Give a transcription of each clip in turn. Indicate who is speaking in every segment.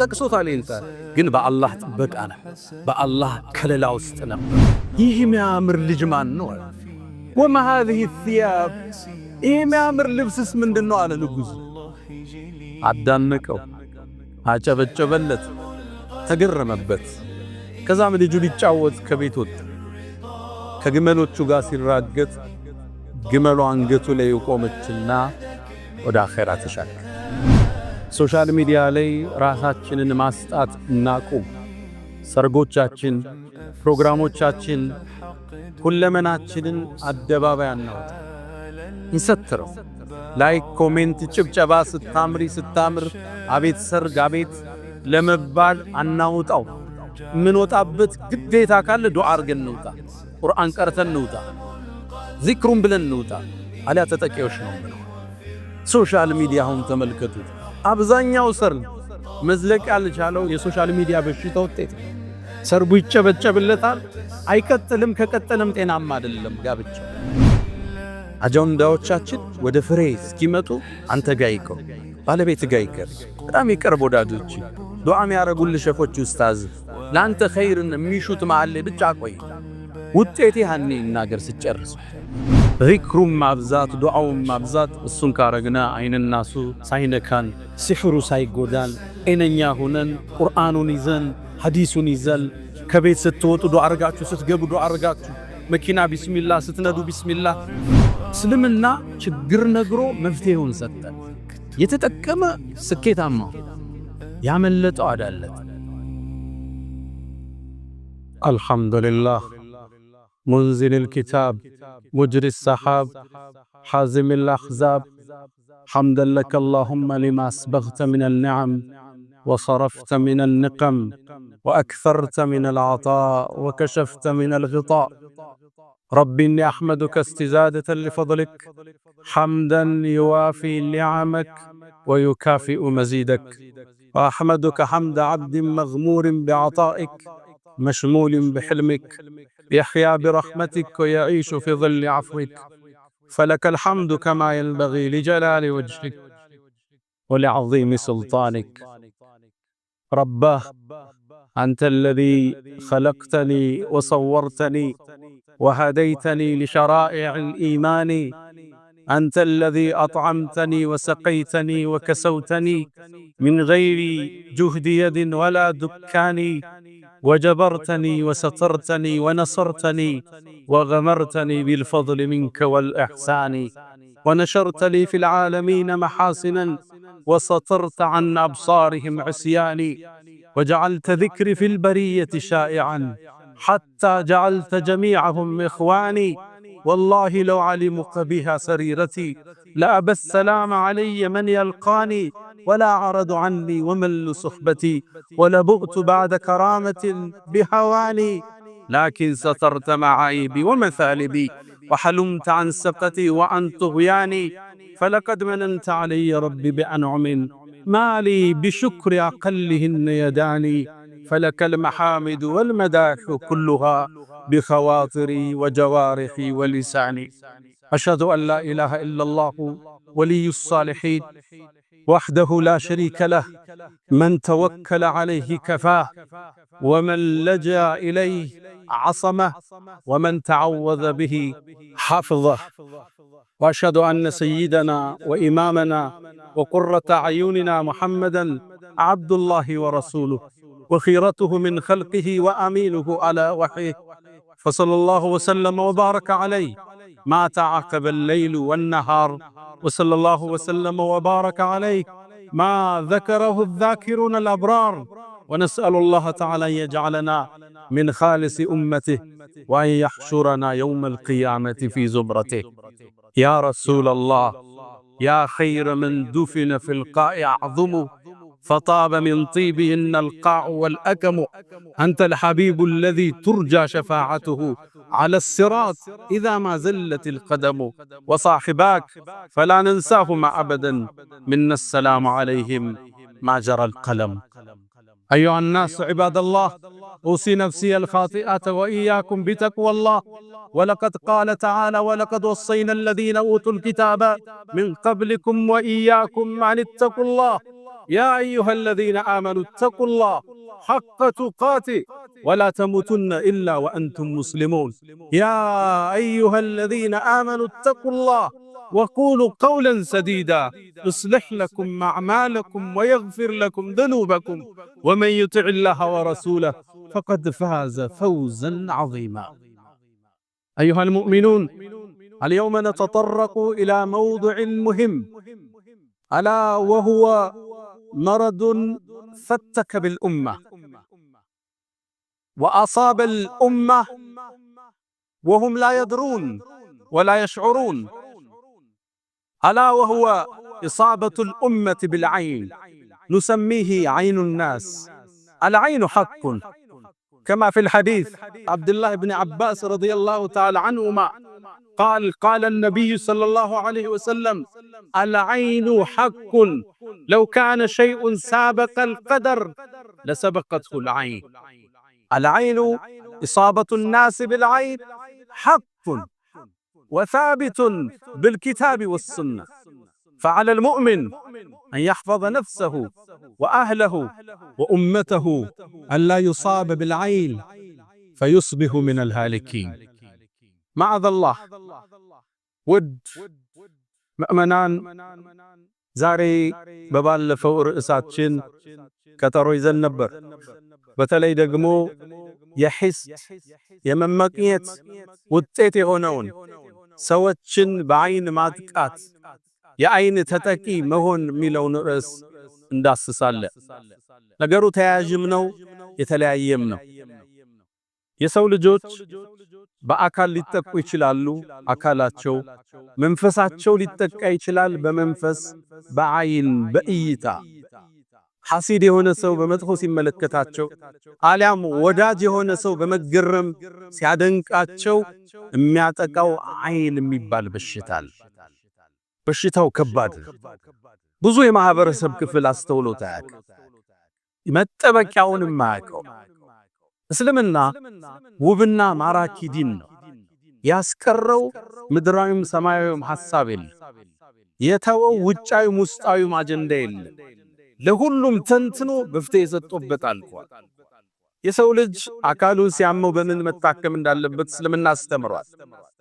Speaker 1: ጠቅሶታል ኢንሳን ግን በአላህ ጥበቃ ነው በአላህ ከለላ ውስጥ ነው ይህ የሚያምር ልጅ ማን ነው ወማ هذه الثياب ይህ የሚያምር ልብስስ ምንድነው አለ ንጉስ አዳነቀው አጨበጨበለት ተገረመበት ከዛም ልጁ ሊጫወት ከቤት ወጣ ከግመሎቹ ጋር ሲራገጥ ግመሉ አንገቱ ላይ ቆመችና ወደ አኺራ ተሻገረ ሶሻል ሚዲያ ላይ ራሳችንን ማስጣት እናቁም ሰርጎቻችን ፕሮግራሞቻችን ሁለመናችንን አደባባይ አናውጣ እንሰትረው ላይክ ኮሜንት ጭብጨባ ስታምር አቤት ሰርግ አቤት ለመባል አናውጣው ምን ወጣበት ግዴታ ካለ ዱዓ አርገን እንውጣ ቁርአን ቀርተን እንውጣ ዚክሩን ብለን እንውጣ አለ ተጠቂዎች ነው ሶሻል ሚዲያውን ተመልከቱት አብዛኛው ሰርግ መዝለቅ ያልቻለው የሶሻል ሚዲያ በሽታ ውጤት ሰርቡ ይጨበጨብለታል አይቀጥልም ከቀጠለም ጤናማ አይደለም ጋብቻው አጀንዳዎቻችን ወደ ፍሬ እስኪመጡ አንተ ጋር ይቀር ባለቤት ጋር ይቀር በጣም ይቀርብ ወዳጆች ዱዓ የሚያረጉልህ ሸፎች ኡስታዝ ላንተ ኸይርን የሚሹት ማዓለ ብቻ ቆይ ውጤት ያኔ እናገር ሲጨርስ ዚክሩም ማብዛት ዱዓውም ማብዛት እሱን ካረግና አይንናሱ ሳይነካን ሲሕሩ ሳይጎዳን እነኛ ሆነን ቁርአኑን ይዘን ሐዲሱን ይዘን ከቤት ስትወጡ ዱዓ አርጋችሁ ስትገቡ ዱዓ አርጋችሁ መኪና ቢስሚላህ ስትነዱ ቢስሚላህ እስልምና ችግር ነግሮ መፍትሄውን ሰጠ የተጠቀመ ስኬታማ ያመለጠው አዳለት አልহামዱሊላህ منزل الكتاب مجري السحاب حازم الأحزاب حمدا لك اللهم لما أسبغت من النعم وصرفت من النقم وأكثرت من العطاء وكشفت من الغطاء رب إني أحمدك استزادة لفضلك حمدا يوافي نعمك ويكافئ مزيدك وأحمدك حمد عبد مغمور بعطائك مشمول بحلمك يحيا برحمتك ويعيش في ظل عفوك فلك الحمد كما ينبغي لجلال وجهك ولعظيم سلطانك رباه أنت الذي خلقتني وصورتني وهديتني لشرائع الإيمان أنت الذي أطعمتني وسقيتني وكسوتني من غير جهد يد ولا دكان وجبرتني وسترتني ونصرتني وغمرتني بالفضل منك والإحسان ونشرت لي في العالمين محاسنا وسترت عن أبصارهم عصياني وجعلت ذكري في البرية شائعا حتى جعلت جميعهم إخواني والله لو علمك بها سريرتي لأبى السلام علي من يلقاني ولا عرض عني ومل صحبتي ولبؤت بعد كرامة بهواني لكن سترت معايبي ومثالبي وحلمت عن سقتي وعن طغياني فلقد مننت علي ربي بأنعم ما لي بشكر أقلهن يداني فلك المحامد والمداح كلها بخواطري وجوارحي ولساني أشهد أن لا إله إلا الله ولي الصالحين وحده لا شريك له من توكل عليه كفاه ومن لجأ إليه عصمه ومن تعوذ به حفظه وأشهد أن سيدنا وإمامنا وقرة أعيننا محمدا عبد الله ورسوله وخيرته من خلقه وأمينه على وحيه فصلى الله وسلم وبارك عليه ما تعاقب الليل والنهار وصلى الله وسلم وبارك عليه ما ذكره الذاكرون الأبرار ونسأل الله تعالى أن يجعلنا من خالص أمته وأن يحشرنا يوم القيامة في زمرته يا رسول الله يا خير من دفن في القاع أعظمه فطاب من طيبهن القاع والأكم أنت الحبيب الذي ترجى شفاعته على الصراط إذا ما زلت القدم وصاحباك فلا ننساهما أبدا منا السلام عليهم ما جرى القلم أيها الناس عباد الله أوصي نفسي الخاطئة وإياكم بتقوى الله ولقد قال تعالى ولقد وصينا الذين أوتوا الكتاب من قبلكم وإياكم أن اتقوا الله يا أيها الذين آمنوا اتقوا الله حق تقاته ولا تموتن إلا وأنتم مسلمون. يا أيها الذين آمنوا اتقوا الله وقولوا قولا سديدا يصلح لكم أعمالكم ويغفر لكم ذنوبكم ومن يطع الله ورسوله فقد فاز فوزا عظيما. أيها المؤمنون، اليوم نتطرق إلى موضوع مهم، ألا وهو مرض فتك بالأمة وأصاب الأمة وهم لا يدرون ولا يشعرون، ألا وهو إصابة الأمة بالعين، نسميه عين الناس. العين حق، كما في الحديث عبد الله بن عباس رضي الله تعالى عنهما قال النبي صلى الله عليه وسلم: العين حق، لو كان شيء سابق القدر لسبقته العين. العين، إصابة الناس بالعين حق وثابت بالكتاب والسنة، فعلى المؤمن أن يحفظ نفسه وأهله وأمته أن لا يصاب بالعين فيصبح من الهالكين. معاذ الله. ውድ ምእመናን፣ ዛሬ በባለፈው ርዕሳችን ቀጠሮ ይዘን ነበር። በተለይ ደግሞ የሂስድ የመመቅኘት ውጤት የሆነውን ሰዎችን በአይን ማጥቃት፣ የአይን ተጠቂ መሆን የሚለውን ርዕስ እንዳስሳለን። ነገሩ ተያያዥም ነው የተለያየም ነው። የሰው ልጆች በአካል ሊጠቁ ይችላሉ፣ አካላቸው። መንፈሳቸው ሊጠቃ ይችላል፣ በመንፈስ በአይን በእይታ። ሐሲድ የሆነ ሰው በመጥፎ ሲመለከታቸው፣ አሊያም ወዳጅ የሆነ ሰው በመገረም ሲያደንቃቸው የሚያጠቃው አይን የሚባል በሽታል። በሽታው ከባድ፣ ብዙ የማህበረሰብ ክፍል አስተውሎት አያውቅም፣ መጠበቂያውንም አያውቀው። እስልምና ውብና ማራኪ ዲን ነው። ያስቀረው ምድራዊም ሰማያዊም ሐሳብ የለም። የተወው ውጫዊም ውስጣዊም አጀንዳ የለም። ለሁሉም ተንትኖ መፍትሄ የሰጠበት አልቋል። የሰው ልጅ አካሉን ሲያመው በምን መታከም እንዳለበት እስልምና አስተምሯል።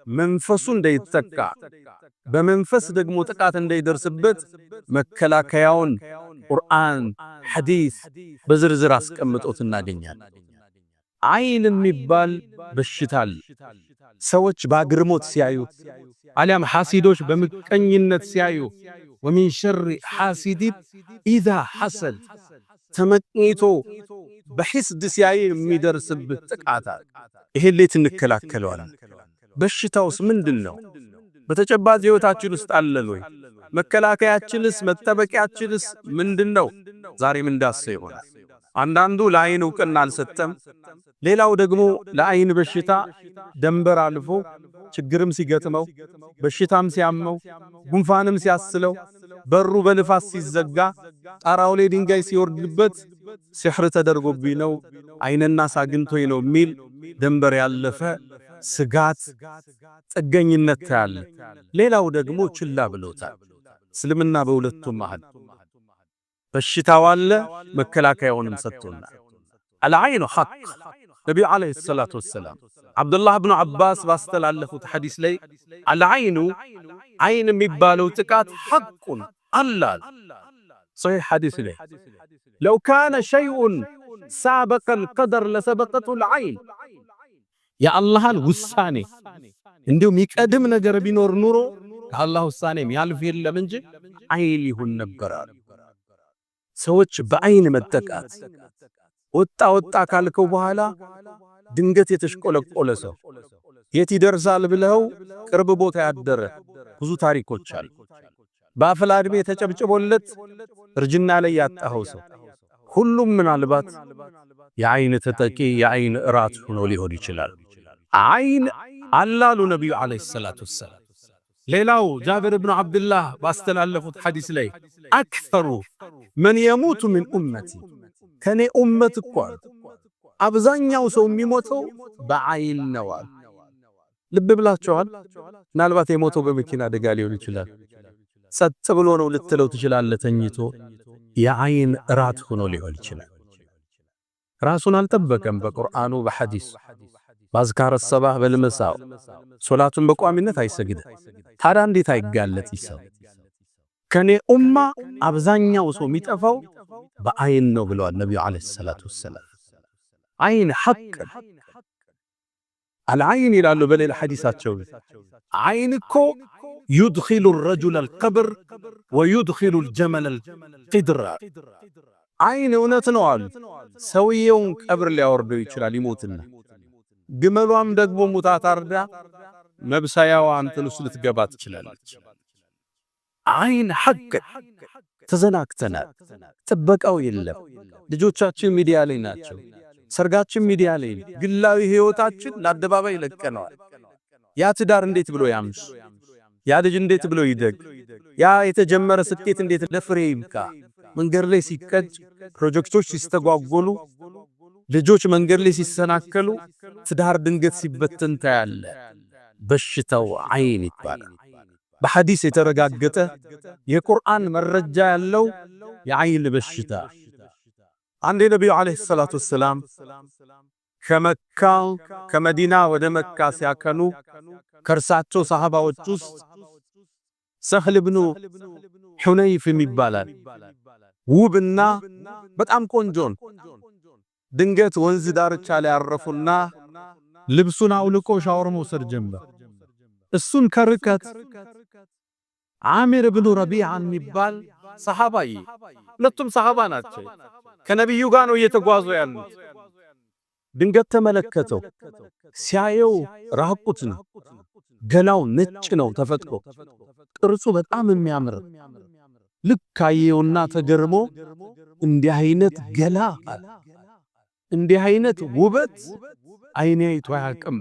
Speaker 1: መንፈሱ እንዳይጠቃ፣ በመንፈስ ደግሞ ጥቃት እንዳይደርስበት መከላከያውን ቁርአን፣ ሐዲስ በዝርዝር አስቀምጦት እናገኛለን። አይን የሚባል በሽታል። ሰዎች በአግርሞት ሲያዩ፣ አሊያም ሐሲዶች በምቀኝነት ሲያዩ፣ ወሚን ሸሪ ሐሲዲን ኢዛ ሐሰድ፣ ተመቅኝቶ በሂስድ ሲያይ የሚደርስብህ ጥቃት። ይሄን እንዴት እንከላከለዋለን? በሽታውስ ምንድን ነው? በተጨባጭ ሕይወታችን ውስጥ አለን ወይ? መከላከያችንስ መጠበቂያችንስ ምንድን ነው? ዛሬም እንዳሰ ይሆናል። አንዳንዱ ለአይን ዕውቅና አልሰጠም። ሌላው ደግሞ ለአይን በሽታ ደንበር አልፎ ችግርም ሲገጥመው፣ በሽታም ሲያመው፣ ጉንፋንም ሲያስለው፣ በሩ በንፋስ ሲዘጋ፣ ጣራው ላይ ድንጋይ ሲወርድበት ሲሕር ተደርጎብኝ ነው፣ አይንና ሳግንቶኝ ነው የሚል ደንበር ያለፈ ስጋት፣ ጥገኝነት ታያለ። ሌላው ደግሞ ችላ ብሎታል። እስልምና በሁለቱም መሃል በሽታው አለ፣ መከላከያውንም ሰጥቶናል። አልዓይኑ ሐቅ። ነቢዩ ዓለይሂ ሰላቱ ወሰላም ዓብዱላህ ብኑ ዓባስ ባስተላለፉት ሐዲስ ላይ አልዓይኑ፣ አይን የሚባለው ጥቃት ሐቁን አላል። ሶሒህ ሐዲስ ላይ ለው ካነ ሸይኡን ሳበቀል ቀደር ለሰበቀቱል አይን፣ የአላህን ውሳኔ እንዲሁ የሚቀድም ነገር ቢኖር ኑሮ ከአላህ ውሳኔም ያልፍ የለም እንጂ አይን ይሁን ነበራል። ሰዎች በአይን መጠቃት ወጣ ካልከው በኋላ ድንገት የተሽቆለቆለ ሰው የት ይደርሳል ብለው ቅርብ ቦታ ያደረ ብዙ ታሪኮች አሉ። በአፍላ ዕድሜ ተጨብጭቦለት እርጅና ላይ ያጣኸው ሰው ሁሉም ምናልባት የአይን ተጠቂ የአይን እራት ሆኖ ሊሆን ይችላል። አይን አላሉ ነቢዩ ዓለይሂ ሰላቱ ወሰላም። ሌላው ጃብር ብኑ ዓብድላህ ባስተላለፉት ሐዲስ ላይ አክተሩ መን የሙቱ ምን ኡመቲ፣ ከኔ ኡመት እኮ አብዛኛው ሰው የሚሞተው በአይን ነው። ልብ ብላችኋል? ምናልባት የሞተው በመኪና አደጋ ሊሆን ይችላል። ጸጥ ብሎ ነው ልትለው ትችላለህ ተኝቶ። የአይን እራት ሆኖ ሊሆን ይችላል። ራሱን አልጠበቀም በቁርአኑ በሐዲስ ባዝካረ ሰባህ በልመሳው ሶላቱን በቋሚነት አይሰግድም። ታዲያ እንዴት አይጋለጥ ይሰው? ከኔ ኡማ አብዛኛው ሰው የሚጠፋው በአይን ነው ብለዋል ነብዩ አለይሂ ሰላቱ ወሰለም። አይን ሐቅ አልዓይን ይላሉ በሌላ ሐዲሳቸው አይን እኮ يدخل الرجل القبر ويدخل الجمل القدر አይን እውነት ነው አሉ። ሰውየውን ቀብር ሊያወርደው ይችላል ይሞትና፣ ግመሏም ደግሞ ሙታ ታርዳ መብሳያዋ አንተን ውስጥ ልትገባ ትችላለች። አይን ሐቅ ተዘናክተናል። ጥበቃው የለም። ልጆቻችን ሚዲያ ላይ ናቸው። ሰርጋችን ሚዲያ ላይ፣ ግላዊ ህይወታችን ለአደባባይ ለቀነዋል። ያ ትዳር እንዴት ብሎ ያምሽ? ያ ልጅ እንዴት ብሎ ይደግ? ያ የተጀመረ ስኬት እንዴት ለፍሬ ይብቃ? መንገድ ላይ ሲቀጭ፣ ፕሮጀክቶች ሲስተጓጎሉ፣ ልጆች መንገድ ላይ ሲሰናከሉ፣ ትዳር ድንገት ሲበተን ታያለ። በሽታው አይን ይባላል። በሐዲስ የተረጋገጠ የቁርአን መረጃ ያለው የአይን በሽታ። አንድ ነብዩ አለይሂ ሰላቱ ወሰላም ከመካ ከመዲና ወደ መካ ሲያከኑ ከርሳቸው ሰሃባዎች ውስጥ ሰህል ብኑ ሁነይፍ ይባላል። ውብና በጣም ቆንጆን ድንገት ወንዝ ዳርቻ ላይ ያረፉና ልብሱን አውልቆ ሻወር መውሰድ ጀመረ። እሱን ከርቀት አሚር ብኑ ረቢዓ የሚባል ሰሃባይ፣ ሁለቱም ሰሃባ ናቸው፣ ከነብዩ ጋር ነው እየተጓዙ ያሉት። ድንገት ተመለከተው። ሲያየው ራቁት ነው፣ ገላው ነጭ ነው ተፈጥሮ፣ ቅርጹ በጣም የሚያምር። ልክ አየውና ተገርሞ እንዲህ አይነት ገላ፣ እንዲህ አይነት ውበት አይኔ አይቶ አያውቅም።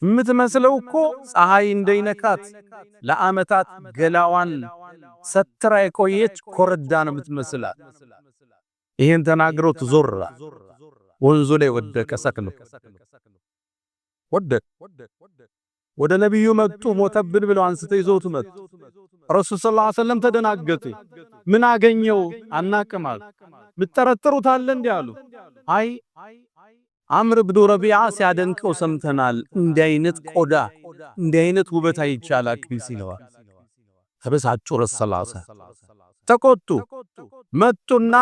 Speaker 1: የምትመስለው እኮ ፀሐይ እንደይነካት ለዓመታት ገላዋን ሰትራ የቆየች ኮረዳ ነው የምትመስላት። ይሄን ተናግረው ተዞራ ወንዙ ላይ ወደቀ። ሰክኖ ወደቀ። ወደ ነብዩ መጡ። ሞተብን ብለው አንስተው ይዘውት መጡ። ረሱል ሰለላሁ ዐለይሂ ወሰለም ተደናገጡ። ምን አገኘው? አናቅማል። ምትጠረጥሩት አለ እንዴ አሉ። አይ አምር ብኑ ረቢዓ ሲያደንቀው ሰምተናል። እንዲህ አይነት ቆዳ፣ እንዲህ አይነት ውበት አይቻላል ሲለዋል። ተበሳጩ። ረሱል ሰለላሁ ዐለይሂ ወሰለም ተቆጡ። መጡና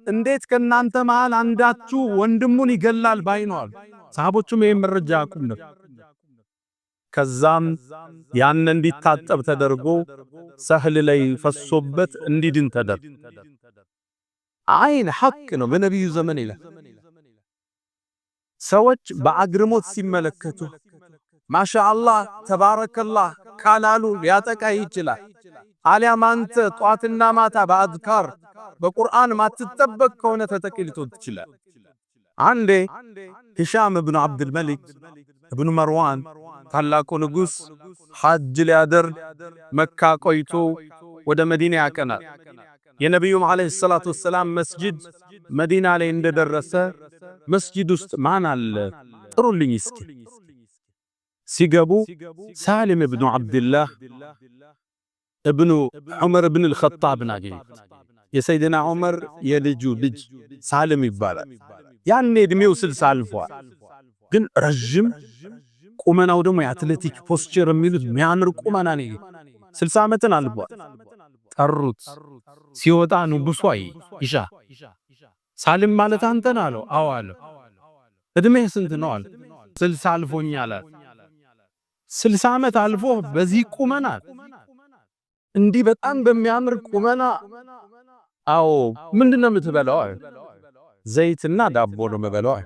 Speaker 1: እንዴት ከናንተ መሃል አንዳችሁ ወንድሙን ይገላል ባይኗል? ሰሃቦቹም ይሄን መረጃ ያቁም ነው። ከዛም ያን እንዲታጠብ ተደርጎ ሰህል ላይ ፈሶበት እንዲድን ተደረገ። አይን ሐቅ ነው በነብዩ ዘመን ይላል። ሰዎች በአግርሞት ሲመለከቱ ማሻአላህ ተባረከላህ ካላሉ ሊያጠቃ ይችላል። አሊያም አንተ ጧትና ማታ በአዝካር በቁርአን ማትጠበቅ ከሆነ ተጠቂልቶ ትችላል። አንዴ ሂሻም ኢብኑ አብዱል መሊክ ኢብኑ መርዋን ታላቁ ንጉስ ሐጅ ሊያደርግ መካ ቆይቶ ወደ መዲና ያቀናል። የነብዩም አለይሂ ሰላቱ ወሰላም መስጂድ መዲና ላይ እንደደረሰ መስጂድ ውስጥ ማን አለ ጥሩልኝ እስኪ። ሲገቡ ሳሊም ኢብኑ አብዱላህ ኢብኑ ዑመር ኢብኑ አልኸጣብ ናገኙት። የሰይድና ዑመር የልጁ ልጅ ሳሊም ይባላል። ያኔ እድሜው 60 አልፏል፣ ግን ረጅም ቁመናው ደግሞ የአትሌቲክ ፖስቸር የሚሉት የሚያምር ቁመና ነው። 60 ዓመትን አልፏል። ጠሩት። ሲወጣ ንጉሡ ኢሻ ሳሊም ማለት አንተ ነህ አለው። አዎ አለው። እድሜህ ስንት ነው አለ። 60 አልፎኛል አለ። 60 ዓመት አልፎ በዚህ ቁመና እንዲህ በጣም በሚያምር ቁመና? አዎ ምንድነው የምትበላው? ዘይትና ዳቦ ነው የምበላው።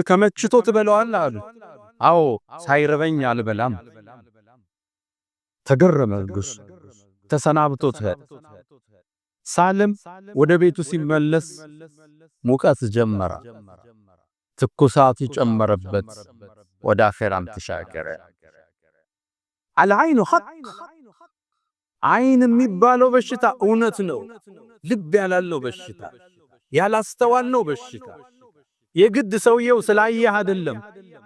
Speaker 1: ከመችቶ ትበላዋለህ አሉ። አዎ ሳይረበኝ አልበላም። ተገረመ ንጉሡ። ተሰናብቶት ሳሊም ወደ ቤቱ ሲመለስ ሙቀት ጀመረ። ትኩሳት ጨመረበት። ወደ አኺራም ተሻገረ። አልዓይኑ ሐቅ። አይን የሚባለው በሽታ እውነት ነው። ልብ ያላለው በሽታ፣ ያላስተዋልነው በሽታ። የግድ ሰውየው ስላየህ አይደለም፣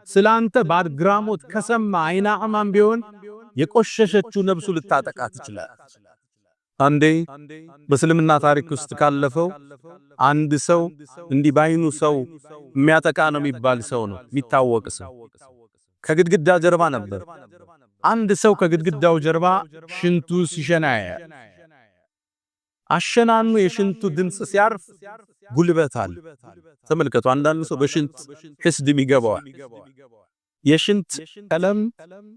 Speaker 1: ስላንተ ባድግራሞት ከሰማ አይና አማን ቢሆን የቆሸሸችው ነብሱ ልታጠቃ ትችላለች። አንዴ በእስልምና ታሪክ ውስጥ ካለፈው አንድ ሰው እንዲህ ባይኑ ሰው የሚያጠቃ ነው የሚባል ሰው ነው የሚታወቅ ሰው ከግድግዳ ጀርባ ነበር። አንድ ሰው ከግድግዳው ጀርባ ሽንቱ ሲሸና ያያል። አሸናኑ የሽንቱ ድምጽ ሲያርፍ ጉልበት አለ። ተመልከቱ፣ አንዳንድ ሰው በሽንት ህስድም ይገባዋል። የሽንት ቀለም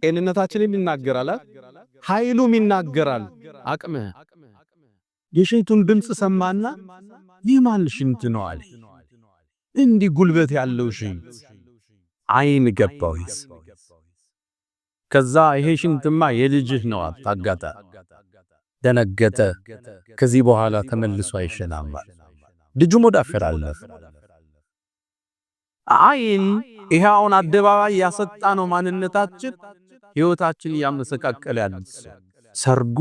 Speaker 1: ጤንነታችንን ይናገራል፣ ኃይሉም ይናገራል። አቅምህ የሽንቱን ድምጽ ሰማና ይማል ሽንት ነው አለ። እንዲህ ጉልበት ያለው ሽንት አይን ገባው። ከዛ ይሄ ሽንትማ የልጅህ ነው አጣጋታ። ደነገጠ። ከዚህ በኋላ ተመልሶ አይሸናም። ልጁ ሞዳፈር አለፈ። አይን ይሄውን አደባባይ ያሰጣ ነው ማንነታችን፣ ህይወታችን ያመሰቃቀለ ያለው ሰርጉ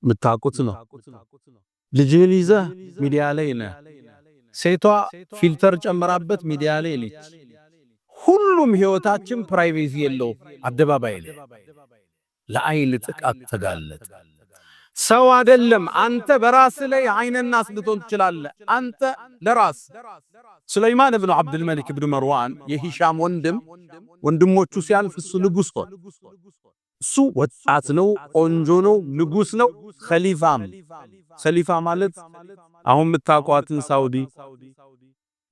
Speaker 1: ምታቁት ነው። ልጅህን ይዘህ ሚዲያ ላይ ነህ። ሴቷ ፊልተር ጨምራበት ሚዲያ ላይ ነች። ሁሉም ህይወታችን ፕራይቬሲ የለው አደባባይ ላይ ለአይን ጥቃት ተጋለጠ። ሰው አይደለም አንተ በራስ ላይ አይንና አስልቶን ትችላለህ። አንተ ለራስ ሱለይማን ኢብኑ አብዱል መሊክ ኢብኑ መርዋን የሂሻም ወንድሞቹ ሲያልፍ እሱ ንጉስ ሆነ። እሱ ወጣት ነው፣ ቆንጆ ነው፣ ንጉስ ነው፣ ኸሊፋም። ኸሊፋ ማለት አሁን የምታውቋትን ሳውዲ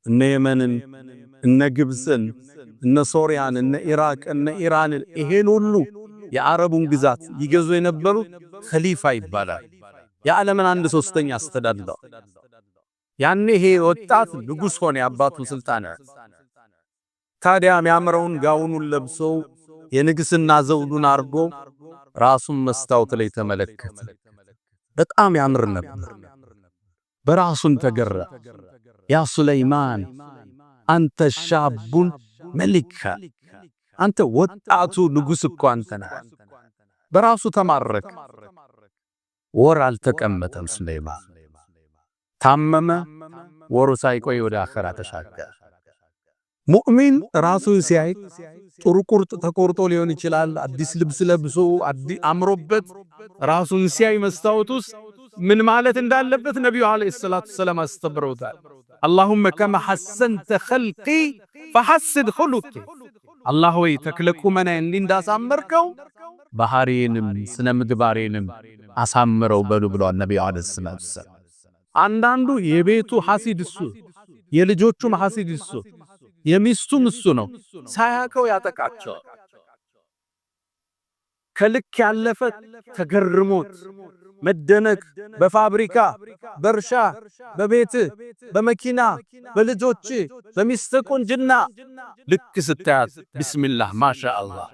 Speaker 1: እነ የመንን እነ ግብፅን እነ ሶሪያን እነ ኢራቅ እነ ኢራንን ይሄን ሁሉ የአረቡን ግዛት ይገዙ የነበሩ ኸሊፋ ይባላል። የዓለምን 1/3 አስተዳድረው። ያኔ ይሄ ወጣት ንጉስ ሆነ፣ የአባቱ ስልጣን። ታዲያ የሚያምረውን ጋውኑን ለብሶ የንግስና ዘውዱን አርጎ ራሱን መስታወት ላይ ተመለከተ። በጣም ያምር ነበር። በራሱን ተገራ። ያ ሱለይማን አንተ ሻቡን መሊካ፣ አንተ ወጣቱ ንጉስ እኮ አንተ ነህ። በራሱ ተማረከ። ወር አልተቀመጠም ሱለይማን። ታመመ። ወሩ ሳይቆይ ወደ አኺራ ተሻገረ። ሙእሚን ራሱን ሲያይ ጥሩ ቁርጥ ተቆርጦ ሊሆን ይችላል። አዲስ ልብስ ለብሶ አምሮበት ራሱን ሲያይ መስታወት ውስጥ ምን ማለት እንዳለበት ነብዩ አለይሂ ሰላቱ ሰላም አስተምረውታል። አላሁመ ከማ ሐሰንተ ኸልቂ ፈሐስን ኹሉቂ፣ አላህ ወይ ተክለቁመና እንዳሳመርከው ባህሪዬንም ስነ ምግባሬንም አሳምረው በሉ ብለዋል ነብዩ አለይሂ ሰላቱ ሰላም። አንዳንዱ የቤቱ ሐሲድ እሱ፣ የልጆቹም ሐሲድ እሱ፣ የሚስቱም እሱ ነው። ሳያቀው ያጠቃቸው። ከልክ ያለፈ ተገርሞት መደነቅ በፋብሪካ በእርሻ በቤት በመኪና በልጆች በሚስት ቁንጅና ልክ ስታያት ቢስሚላህ ማሻአላህ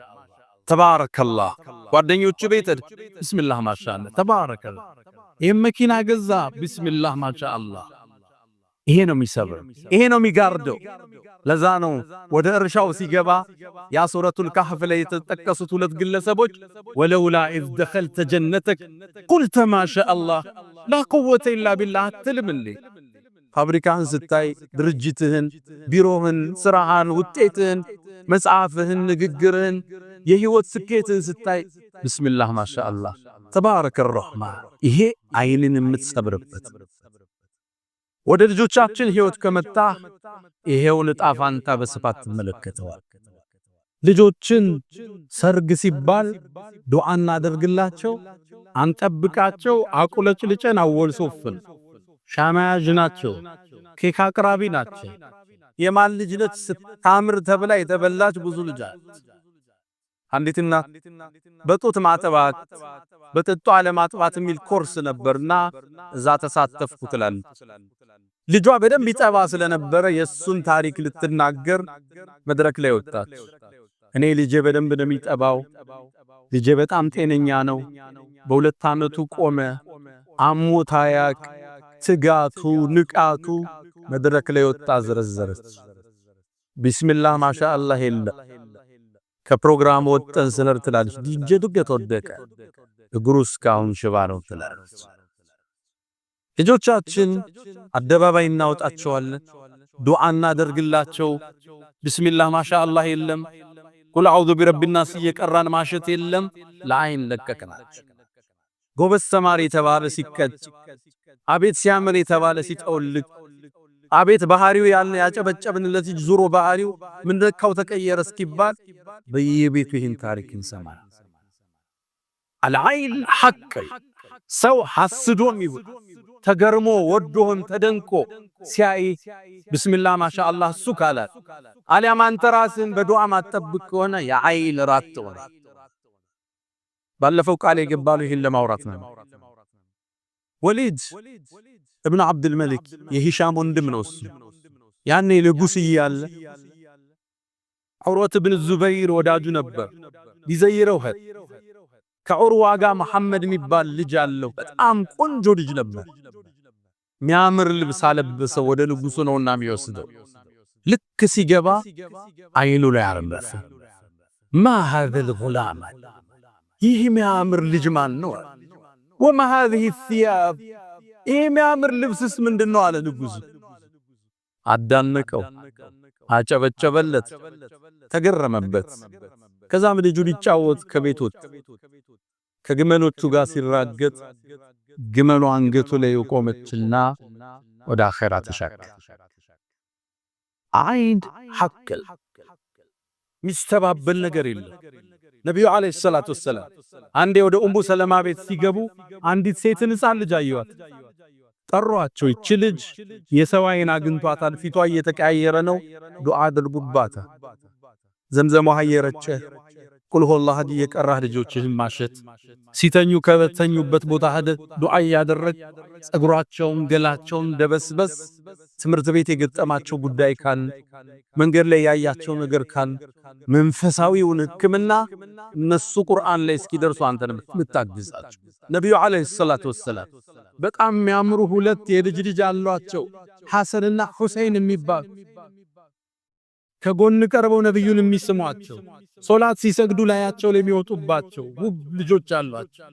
Speaker 1: ተባረከላህ፣ ጓደኞቹ ቤት ቢስሚላህ ማሻአላህ ተባረከላህ፣ ይሄ መኪና ገዛ ቢስሚላህ ማሻአላህ። ይሄ ነው የሚሰብር፣ ይሄ ነው የሚጋርደው። ለዛ ነው ወደ እርሻው ሲገባ ያ ሱረቱል ካህፍ ላይ የተጠቀሱት ሁለት ግለሰቦች ወለውላ ኢዝ ደኸልተ ጀነተክ ቁልተ ማሻአላህ ላ ቁወተ ኢላ ቢላህ አትልምልኝ። ፋብሪካህን ስታይ፣ ድርጅትህን፣ ቢሮህን፣ ስራህን፣ ውጤትህን፣ መጽሐፍህን፣ ንግግርህን፣ የህይወት ስኬትህን ስታይ ቢስሚላህ ማሻአላህ ተባረከ ረህማን። ይሄ አይንን የምትሰብርበት። ወደ ልጆቻችን ህይወት ከመጣ ይሄው ዕጣ ፋንታ በስፋት ተመለከተዋል። ልጆችን ሰርግ ሲባል ዱዓ እናደርግላቸው፣ አንጠብቃቸው፣ አቁለጭልጨን አወልሶፍን ሻማያጅ ናቸው፣ ኬክ አቅራቢ ናቸው። የማን ልጅ ነች ስታምር ተብላ የተበላች ብዙ ልጅ አለች። አንዲት እናት በጡት ማጥባት በጥጧ አለማጥባት የሚል ኮርስ ነበርና እዛ ተሳተፍኩ ትላለች። ልጇ በደንብ ይጠባ ስለነበረ የሱን ታሪክ ልትናገር መድረክ ላይ ወጣች። እኔ ልጄ በደንብ ነው የሚጠባው፣ ልጄ በጣም ጤነኛ ነው፣ በ2 ዓመቱ ቆመ፣ አሞት አያቅ፣ ትጋቱ ንቃቱ መድረክ ላይ ወጣ ዘረዘረች። ቢስሚላህ ማሻአላህ የለ ከፕሮግራም ወጥተን ስነር ትላለች። ልጄ ድገት ወደቀ፣ እግሩ እስካሁን ሽባ ነው ትላለች። ልጆቻችን አደባባይ እናወጣቸዋለን፣ ዱዓ እናደርግላቸው። ቢስሚላህ ማሻአላህ የለም፣ ቁል አዑዙ ቢረቢናስ እየቀራን ማሸት የለም። ለአይን ለቀቅናቸው። ጎበዝ ተማሪ የተባለ ሲቀጭ፣ አቤት ሲያምር የተባለ ሲጠወልቅ፣ አቤት ባህሪው ያለ ያጨበጨብንለት ዙሮ ባህሪው ምን ነካው ተቀየረ እስኪባል በየቤቱ ይህን ታሪክ እንሰማለን። አልዓይን ሐቅ ሰው ሐስዶም ይሁን ተገርሞ ወዶም ተደንቆ ሲያይ ቢስሚላህ ማሻአላህ እሱ ካላት አሊያም አንተ ራስህን በዱዓ ማጠብቅ ከሆነ የዓይን ራት ሆነ። ባለፈው ቃል የገባሉ ይህን ለማውራት ነው። ወሊድ እብኑ አብዱል መሊክ የሂሻም ወንድም ነው። እሱ ያኔ ንጉስ እያለ ዑርወት ብን ዙበይር ወዳጁ ነበር። ሊዘይረው ሄደ። ከዑርዋ ጋር መሐመድ የሚባል ልጅ አለው። በጣም ቆንጆ ልጅ ነበር። ሚያምር ልብስ አለበሰው። ወደ ንጉሱ ነውና የሚወስደው። ልክ ሲገባ አይኑ ላይ አረፈ። ማ هذا الغلام ይህ ሚያምር ልጅ ማን ነው? وما هذه الثياب ይህ ሚያምር ልብስስ ምንድነው አለ ንጉሱ። አዳነቀው፣ አጨበጨበለት፣ ተገረመበት። ከዛም ልጁ ሊጫወት ከቤት ወጣ። ከግመሎቹ ጋር ሲራገጥ ግመሉ አንገቱ ላይ ቆመችና ወደ አኺራ ተሻገረ። አይን ሐቅል ሚስተባበል ነገር የለም። ነብዩ አለይሂ ሰላቱ ወሰለም አንዴ ወደ ኡሙ ሰለማ ቤት ሲገቡ አንዲት ሴትን ሕፃን ልጅ አዩዋት። ጠሯቸው። ይች ልጅ የሰው አይን አግኝቷታል፣ ፊቷ እየተቀያየረ ነው፣ ዱዓ አድርጉባት። ዘምዘም ውሃ እየረጨ ቁል ሁወላህ እየቀራህ ልጆችህን ማሸት፣ ሲተኙ ከተኙበት ቦታ ሄደ ዱዓ ያደረግ፣ ጸጉራቸውን ገላቸውን ደበስበስ፣ ትምህርት ቤት የገጠማቸው ጉዳይ ካል፣ መንገድ ላይ ያያቸው ነገር ካል፣ መንፈሳዊውን ሕክምና እነሱ ቁርአን ላይ እስኪደርሱ አንተን ምታግዛቸው። ነብዩ አለይሂ ሰላቱ ወሰለም በጣም የሚያምሩ ሁለት የልጅ ልጅ አሏቸው፣ ሐሰንና ሁሰይን የሚባሉ ከጎን ቀርበው ነብዩን የሚስሟቸው፣ ሶላት ሲሰግዱ ላያቸው ላይ የሚወጡባቸው ውብ ልጆች አሏቸው።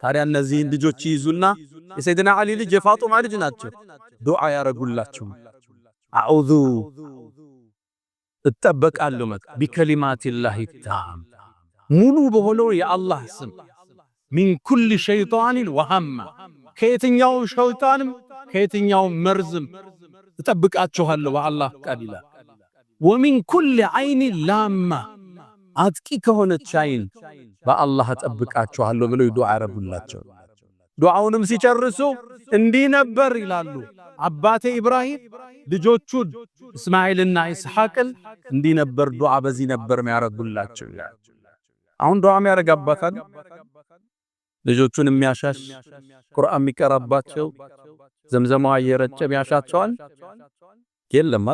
Speaker 1: ታዲያ እነዚህን ልጆች ይዙና የሰይድና አሊ ልጅ የፋጡማ ልጅ ናቸው፣ ዱዓ ያረጉላቸው። አዑዙ እጠበቃለሁ ቢከሊማቲላሂ ታም ሙሉ በሆነው የአላህ ስም ሚን ኩል ሸይጣንን ወሐማ ከየትኛው ሸይጣንም ከየትኛው መርዝም እጠብቃችኋለሁ በአላህ ቃል ይላል። ወሚን ኩል አይን ላማ አጥቂ ከሆነች አይን በአላህ እጠብቃችኋለሁ ብለው ዱዓ ያረጉላቸው። ዱዓውንም ሲጨርሱ እንዲህ ነበር ይላሉ። አባቴ ኢብራሂም ልጆቹን እስማኤልና ኢስሐቅን እንዲህ ነበር ዱዓ በዚህ ነበር የሚያረጉላቸው ይላል። አሁን ዱዓ የሚያረግ አባታን ልጆቹን የሚያሻሽ ቁርአን የሚቀራባቸው ዘምዘማው እየረጨ የሚያሻቸዋል የለም።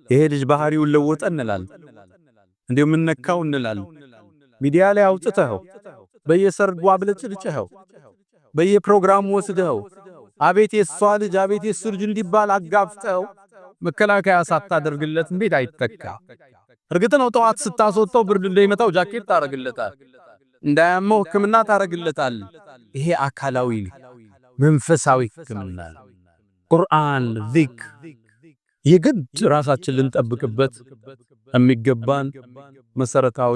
Speaker 1: ይሄ ልጅ ባህሪውን ለወጠ እንላለን፣ እንዴው ምን ነካው እንላለን። ሚዲያ ላይ አውጥተው በየሰርጉ አብለጭልጭኸው በየፕሮግራሙ ወስደው አቤት የሷ ልጅ አቤት የሱ ልጅ እንዲባል አጋፍጠው መከላከያ ሳታደርግለት እንዴት አይተካ? እርግጥ ነው ጠዋት ስታስወጣው ብርድ እንደሚመታው ጃኬት ታረግለታል፣ እንዳያመው ሕክምና ታረግለታል። ይሄ አካላዊ መንፈሳዊ ሕክምና ቁርአን ዚክር የግድ ራሳችን ልንጠብቅበት የሚገባን መሰረታዊ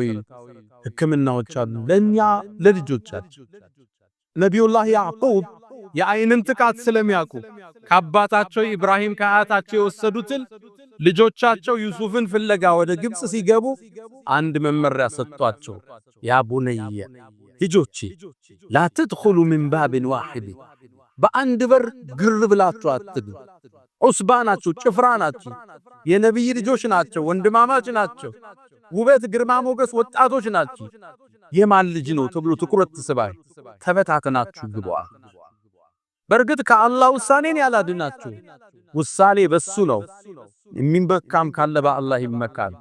Speaker 1: ሕክምናዎች አሉ ለኛ ለልጆቻችን። ነቢዩላህ ያዕቁብ የአይንን ጥቃት ስለሚያውቁ ከአባታቸው ኢብራሂም ከአያታቸው የወሰዱትን ልጆቻቸው ዩሱፍን ፍለጋ ወደ ግብጽ ሲገቡ አንድ መመሪያ ሰጥቷቸው፣ ያ ቡነየ ልጆቼ ላ ተድኹሉ ሚን ባብን ዋሂድ በአንድ በር ግር ብላችሁ አትግቡ። ዑስባ ናቸው፣ ጭፍራ ናቸው፣ የነቢይ ልጆች ናቸው፣ ወንድማማች ናቸው፣ ውበት ግርማ ሞገስ ወጣቶች ናቸው። የማን ልጅ ነው ተብሎ ትኩረት ተስባይ ተበታተናችሁ ግቡ። በርግጥ ከአላህ ውሳኔን ያላድናችሁ ውሳኔ በሱ ነው። የሚንበካም ካለ በአላህ ይመካል።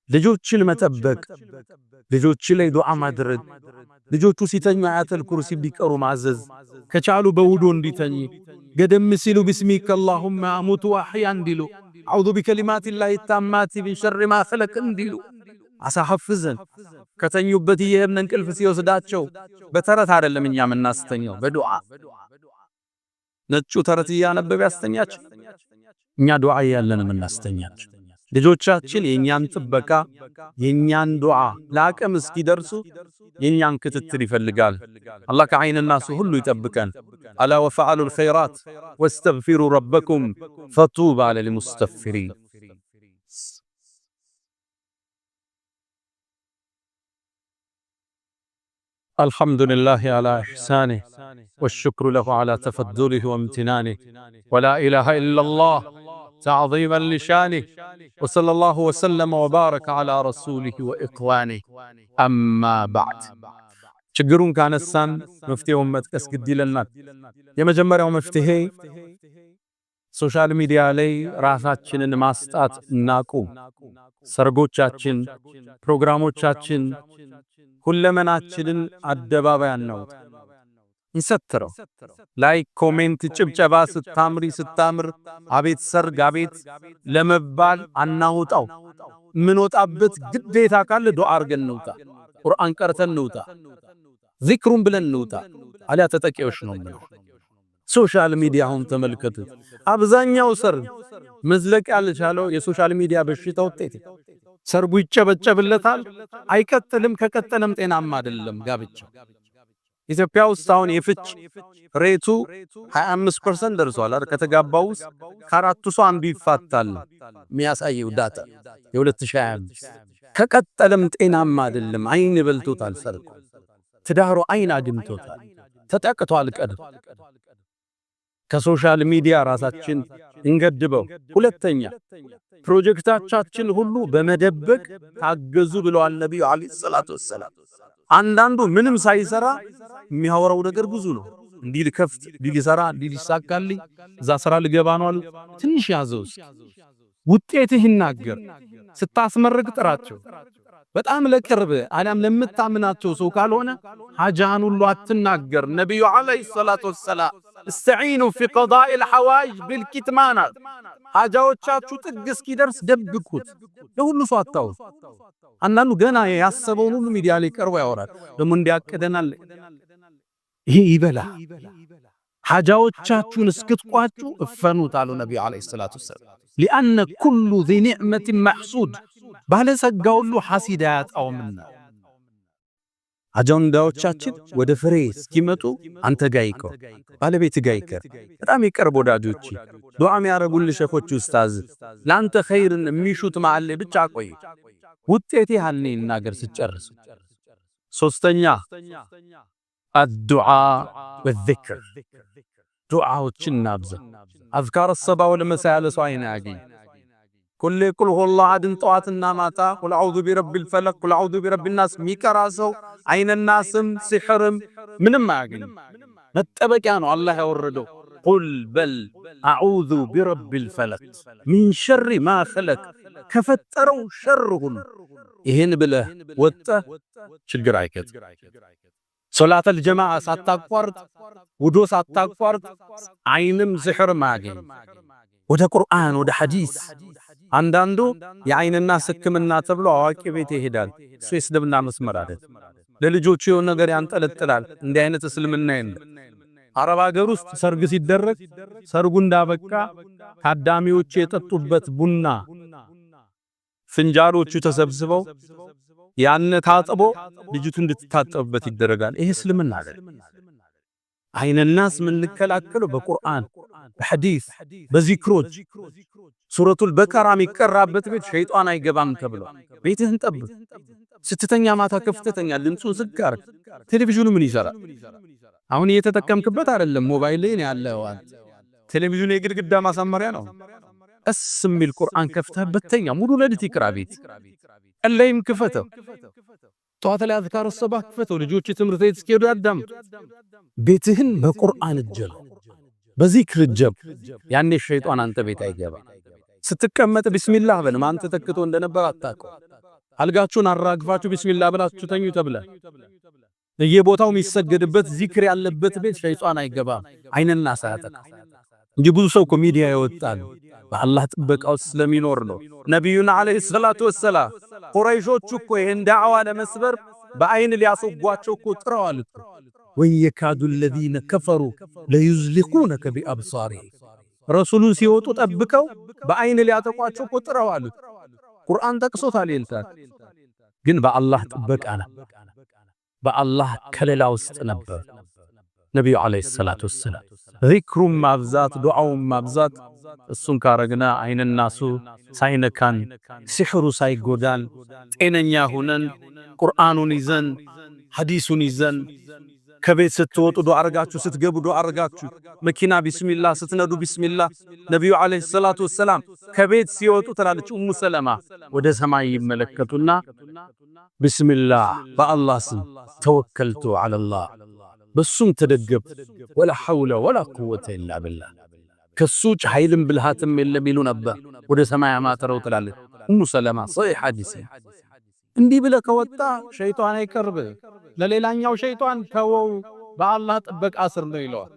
Speaker 1: ልጆችን መጠበቅ፣ ልጆች ላይ ዱዓ ማድረግ፣ ልጆቹ ሲተኙ አያተል ኩርሲ ቢቀሩ ማዘዝ፣ ከቻሉ በውዶ እንዲተኙ፣ ገደም ሲሉ ቢስሚከ አላሁመ አሙቱ ወአሕያ እንዲሉ፣ አዑዙ ቢከሊማቲላሂ ታማቲ ሚን ሸሪ ማ ኸለቅ እንዲሉ አሳሐፍዘን ከተኙበት ይሄም እንቅልፍ ሲወስዳቸው በተረት አይደለም እኛ የምናስተኛው በዱዓ። ነጩ ተረት እያነበበ ያስተኛቸው፣ እኛ ዱዓ ያለን የምናስተኛቸው። ልጆቻችን የኛን ጥበቃ የኛን ዱዓ ለአቅም እስኪደርሱ የኛን ክትትል ይፈልጋል። አላህ ከዐይን ናስ ሁሉ ይጠብቀን። አላ ወፈዐሉ الخيرات واستغفروا ربكم فطوبى للمستغفرين። الحمد لله على إحسانه والشكر له على تفضله وامتنانه ولا إله إلا الله تعظيما لشانه وصلى الله وسلم وبارك على رسوله وإخوانه أما بعد ችግሩን ካነሳን መፍትሄውን መጥቀስ ግድ ይለናል። የመጀመሪያው መፍትሄ ሶሻል ሚዲያ ላይ ራሳችንን ማስጣት እናቁም። ሰርጎቻችን፣ ፕሮግራሞቻችን፣ ሁለመናችንን አደባባይ አናውጣ፣ እንሰትረው። ላይክ፣ ኮሜንት፣ ጭብጨባ ስታምሪ ስታምር አቤት ሰርግ አቤት ለመባል አናውጣው። ምን ወጣበት ግዴታ ካለ ዱዓ አርገን እንውጣ፣ ቁርአን ቀርተን እንውጣ፣ ዚክሩን ብለን እንውጣ። አሊያ ተጠቂዎች ነው ማለት። ሶሻል ሚዲያውን ተመልከቱ። አብዛኛው ሰርግ መዝለቅ ያልቻለው የሶሻል ሚዲያ በሽታ ውጤት። ሰርጉ ይጨበጨብለታል፣ አይቀጥልም። ከቀጠለም ጤናማ አይደለም ጋብቻው። ኢትዮጵያ ውስጥ አሁን የፍች ሬቱ 25% ደርሷል አይደል? ከተጋባው ውስጥ ከአራቱ ሰው አንዱ ይፋታል የሚያሳየው ዳታ የ2025። ከቀጠለም ጤናማ አይደለም። አይን በልቶታል ሰርጉ፣ ትዳሩ አይን አድምቶታል፣ ተጠቅቷል ቀድሞ። ከሶሻል ሚዲያ ራሳችን እንገድበው። ሁለተኛ ፕሮጀክታችን ሁሉ በመደበቅ ታገዙ ብለዋል ነብዩ አለይሂ ሰላቱ ወሰላም። አንዳንዱ ምንም ሳይሰራ የሚያወራው ነገር ብዙ ነው። እንዲህ ልከፍት፣ እንዲህ ልሰራ፣ እንዲህ ሊሳካልኝ፣ እዛ ስራ ልገባ ነው። ትንሽ ያዘውስ ውጤትህ ይናገር። ስታስመርቅ ጥራቸው። በጣም ለቅርብ አለም ለምታምናቸው ሰው ካልሆነ ሐጃን ሁሉ አትናገር። ነብዩ አለይሂ ሰላቱ ወሰላም استعينوا في قضاء الحوائج بالكتمان። ሐጃዎቻችሁ ጥግ እስኪደርስ ደብቁት፣ ለሁሉ ሰው አታው። አንዳንዱ ገና ያሰበውን ሁሉ ሚዲያ ላይ ቀርቦ ያወራል። ደሞ እንዲያቀደናል ይሄ ይበላ። ሐጃዎቻችሁን እስክትቋጩ እፈኑት አሉ ነብዩ አለይሂ ሰላቱ ወሰላም። لأن كل ذي نعمة محسود ባለጸጋ ሁሉ ሐሲድ አያጣውምና። አጀንዳዎቻችን ወደ ፍሬ እስኪመጡ አንተ ጋይከው፣ ባለቤት ጋይከር፣ በጣም ይቀርብ ወዳጆች፣ ዱዓ የሚያረጉልህ ሸኾች፣ ኡስታዝ ላንተ ኸይርን የሚሹት ማዓለ ብቻ ቆይ፣ ውጤት ያህል ይናገር ሲጨርስ። ሶስተኛ አዱዓ ወዝክር፣ ዱዓዎችን ናብዛ። አዝካር ሰባ ወልመሳ ያለ ሰው አይና ያገኝ ኩል ቁል ሁወላሁ አሐድን ጠዋትና ማታ ቁል አዑዙ ቢረቢል ፈለቅ ቁል አዑዙ ቢረቢን ናስ ሚቀራ ሰው አይነናስም ሲሕርም ምንም አያገኝም። መጠበቂያ ነው አላህ ያወረደው። ቁል በል አዑዙ ቢረቢል ፈለቅ ሚን ሸሪ ማ ኸለቅ፣ ከፈጠረው ሸር ሁሉ። ይህን ብለህ ወጥተህ ችግር አይከት። ሶላተል ጀማዓ ሳታቋርጥ፣ ውዶ ሳታቋርጥ አይንም ሲሕርም አያገኝ። ወደ ቁርአን ወደ ሐዲስ። አንዳንዱ የአይንና ሕክምና ተብሎ አዋቂ ቤት ይሄዳል። እሱ የእስልምና መስመር አይደል። ለልጆቹ የሆነ ነገር ያንጠለጥላል። እንዲህ አይነት እስልምና የለም። አረብ ሀገር ውስጥ ሰርግ ሲደረግ ሰርጉ እንዳበቃ ታዳሚዎቹ የጠጡበት ቡና ፍንጃሎቹ ተሰብስበው ያን ታጥቦ ልጅቱ እንድትታጠብበት ይደረጋል። ይሄ እስልምና አይደል። አይንናስ ምን ልከላከለው በቁርአን በሐዲስ በዚክሮች። ሱረቱል በቀራ የሚቀራበት ቤት ሸይጣን አይገባም ተብሎ ቤትህን ጠብቅ። ስትተኛ ማታ ከፍተኛ ድምፁን ዝግ አድርግ። ቴሌቪዥኑ ምን ይሰራል? አሁን እየተጠቀምክበት አይደለም፣ ሞባይል ላይ ያለው ቴሌቪዥኑ የግድግዳ ማሳመሪያ ነው። ቀስ የሚል ቁርአን ከፍተህበት ተኛ። ሙሉ ሌሊት ይቅራ ቤት። ቀለይም ክፈተው። ጠዋት ላይ አዝካር ሰባህ ክፈተው። ልጆች ትምህርት ቤት እስኪሄዱ አዳምጡ። ቤትህን በቁርአን እጀል፣ በዚክር እጀብ። ያኔ ሸይጣን አንተ ቤት አይገባ። ስትቀመጥ ቢስሚላህ በል። ማን ተተክቶ እንደነበር አታውቀው። አልጋችሁን አራግፋችሁ ቢስሚላህ ብላችሁ ተኙ ተብለ። የቦታው የሚሰገድበት ዚክር ያለበት ቤት ሸይጣን አይገባም። አይንና ሳያጠቃ እንጂ ብዙ ሰው ኮሚዲያ ይወጣል በአላህ ጥበቃው ስለሚኖር ነው። ነብዩና አለይሂ ሰላቱ ወሰላም ቁረይሾች እኮ ይሄን ዳዕዋ ለመስበር በአይን ሊያስወጓቸው እኮ ጥረዋል እኮ። ወየካዱ الذين كفروا ليزلقونك بأبصارهم ረሱሉን ሲወጡ ጠብቀው በአይን ሊያጠቋቸው እኮ ጥረዋል። ቁርአን ጠቅሶታል ይልታል። ግን በአላህ ጥበቃ ነበር፣ በአላህ ከለላ ውስጥ ነበር። ነቢዩ ዓለይሂ ሰላቱ ወሰላም ዚክሩን ማብዛት፣ ዱዓውን ማብዛት። እሱን ካረግና አይንናሱ ሳይነካን፣ ሲሕሩ ሳይጎዳን፣ ጤነኛ ሁነን ቁርአኑን ይዘን ሐዲሱን ይዘን ከቤት ስትወጡ ዱዓ አርጋችሁ፣ ስትገቡ ዱዓ አርጋችሁ፣ መኪና ቢስሚላህ ስትነዱ ቢስሚላህ። ነቢዩ ዓለይሂ ሰላቱ ወሰላም ከቤት ሲወጡ ትላለች ኡሙ ሰለማ ወደ ሰማይ ይመለከቱና ቢስሚላህ በአላህ ስም ተወከልቱ ዐለላህ በሱም ተደገፍ ወላ ሐውለ ወላ ቁወተ ኢላ ቢላህ ከሱ ውጭ ኃይልም ብልሃትም የለም ይሉ ነበር። ወደ ሰማይ አማተረው ትላለች ኡሙ ሰለማ ሶሒህ ሐዲስ። እንዲህ ብለህ ከወጣ ሸይጣን አይቀርብ፣ ለሌላኛው ሸይጣን ተወው፣ በአላህ ጥበቃ ስር ነው ይለዋል።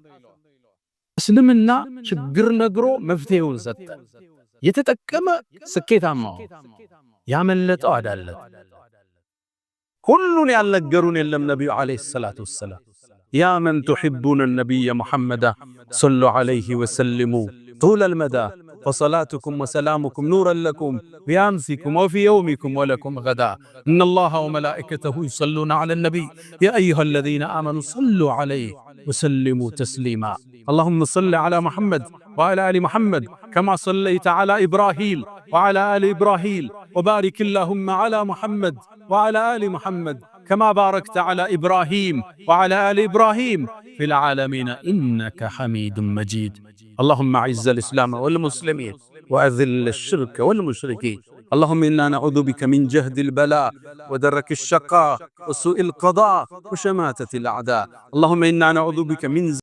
Speaker 1: እስልምና ችግር ነግሮ መፍትሄውን ሰጠ። የተጠቀመ ስኬታማ፣ ያመለጠው አዳለት። ሁሉን ያልነገሩን የለም ነቢዩ ዓለይሂ ሰላቱ ወሰላም። ያ መን ቱሒቡነ ነቢየ ሙሐመዳ ሰሉ ዓለይሂ ወሰልሙ ጡለል መዳ فصلاتكم وسلامكم نورا لكم في أمسكم وفي يومكم ولكم غدا إن الله وملائكته يصلون على النبي يا أيها الذين آمنوا صلوا عليه وسلموا تسليما اللهم صل على محمد وعلى آل محمد كما صليت على إبراهيم وعلى آل إبراهيم وبارك اللهم على محمد وعلى آل محمد كما باركت على إبراهيم وعلى آل إبراهيم في العالمين إنك حميد مجيد اللهم أعز الإسلام والمسلمين وأذل الشرك والمشركين اللهم إنا نعوذ بك من جهد البلاء ودرك الشقاء وسوء القضاء وشماتة الأعداء اللهم إنا نعوذ بك من